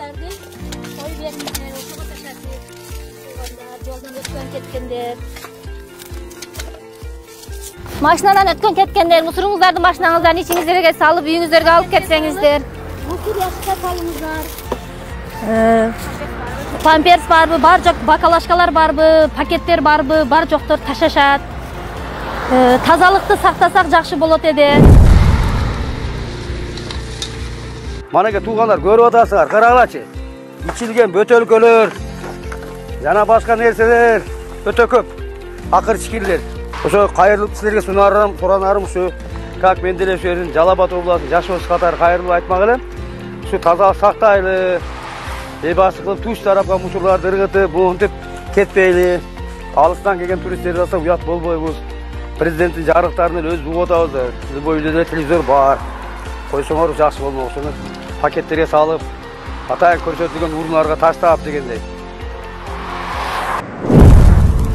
Кесиптештерди ой бериңиздер, ошого ташасыз. Жолдон өткөн кеткендер. Машинадан өткөн кеткендер, мусуруңуздарды машинаңыздан ичиңиздерге салып, үйүңүздөргө алып кетсеңиздер. Мусор яшыкка салыңыздар. Памперс барбы, бар жок, бакалашкалар барбы, пакеттер барбы, бар жоктор ташашат. Тазалыкты сактасак жакшы болот эди. Манеке туугандар көрүп атасыңар, карагылачы. Ичилген бөтөлкөлөр, жана башка нерселер өтө көп. Акыр чикирлер. Ошо кайрылып силерге суранарым ушу, как мен деле ошо жердин Жалал-Абад областынын жашоосу катары кайрылып айтмак элем. Ушу тазалык сактайлы, башкы кылып туш тарапка мусорларды ыргытып, монтип кетпейли. Алыстан келген туристтерди алса уят болбойбуз. Президенттин жарыктарын өзүбүз угуп атабыз. Любой үйдө телевизор бар. Койсоңор жакшы болмок. Ошону пакеттерге салып, атайын көрсөтүлгөн урундарга таштап дегендей.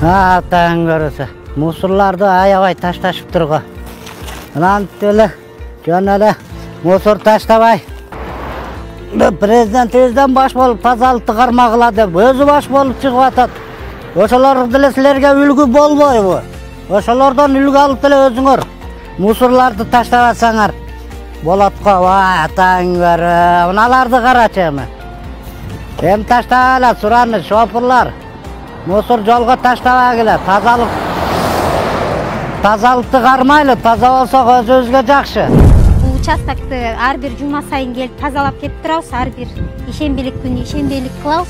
Атайын көрөсө. Мусорларды аябай ташташып турго. Антип эле, жөн эле мусор таштабай. Президентибизден баш болуп тазалыкты кармагыла деп өзү баш болуп чыгып атат. Ошолор деле силерге үлгү болбойбу? Ошолордон үлгү алып деле өзүңөр мусорларды таштабасаңар болот го. Атайын көрө. Мыналарды карачы эми. Эми таштагыла, сураны шофурлар. Мусор жолго таштабагыла, тазалыкты кармайлы, таза болсок өзүбүзгө жакшы. Участокты ар бир жума сайын келип тазалап кетип турабыз, ар бир ишембилик күнү ишембилик кылабыз.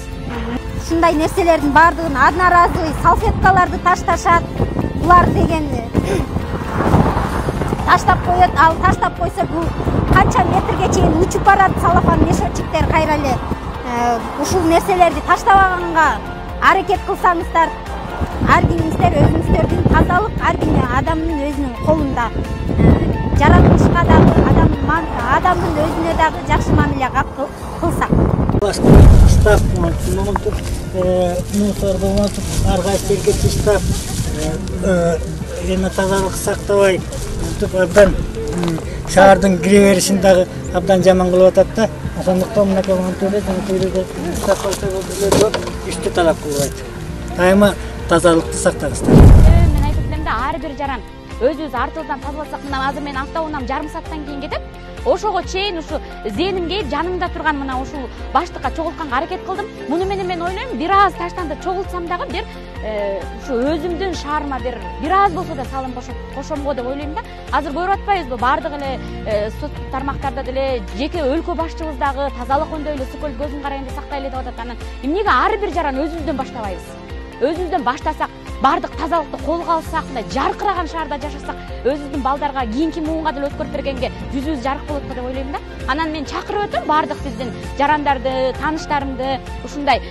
Ушундай нерселердин баардыгын одноразовый салфеткаларды ташташат. Булар деген таштап коет, ал таштап койсо бул канча метрге чейин учуп барат салафан мешочиктер. Кайра эле ушул нерселерди таштабаганга аракет кылсаңыздар, ар бириңиздер өзүңүздөрдүн тазалык ар бир адамдын өзүнүн колунда. Жаратылышка дагы адамдын өзүнө дагы жакшы мамиле кылсак. Штаб монтуп, мусорду монтуп, ар кайсы жерге таштап, тазалык сактабай, абдан шаардын кире беришин дагы абдан жаман кылып атат да. Ошондуктан мынакей монтуп үстү талап кылбайт. Дайыма тазалыкты сактаңыздар. Мен айтып элем да, ар бир жаран өзүбүз артыбыздан тазаласак, мына азыр мен автоунам жарым сааттан кийин кетип, ошого чейин ушу зээним келип жанымда турган мына ушул баштыкка чогултканга аракет кылдым. Муну менен мен ойлойм, бир аз таштанды чогултсам дагы бир ушу өзүмдүн шаарыма бир аз болсо да салым кошомго деп ойлойм да. Азыр көрүп атпайбызбы, баардык эле соц тармактарда деле жеке өлкө башчыбыз дагы тазалык өндөйлө сыкөл көзүн карайында сактайлы деп атат. Анан эмнеге ар бир жаран өзүбүздөн баштабайбыз? Өзүбүздөн баштасак, баардык тазалыкты колго алсак, мындай жаркыраган шаарда жашасак, өзүбүздүн балдарга, кийинки муунга деле өткөрүп бергенге жүзүбүз жарык болот го деп ойлойм да. Анан мен чакырып өтөм баардык биздин жарандарды, тааныштарымды, ушундай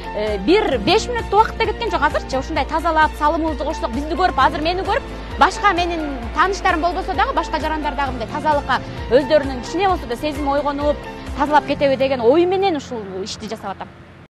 бир 5 мүнөттүк убакыт да кеткен жок азырчы. Ушундай тазалап, салымыбызды кошсок, бизди көрүп, азыр мени көрүп, башка менин тааныштарым болбосо дагы, башка жарандар дагы мындай тазалыкка өздөрүнүн кичине болсо да сезими ойгонуп, тазалап кетеби деген ой менен ушул ишти жасап атам.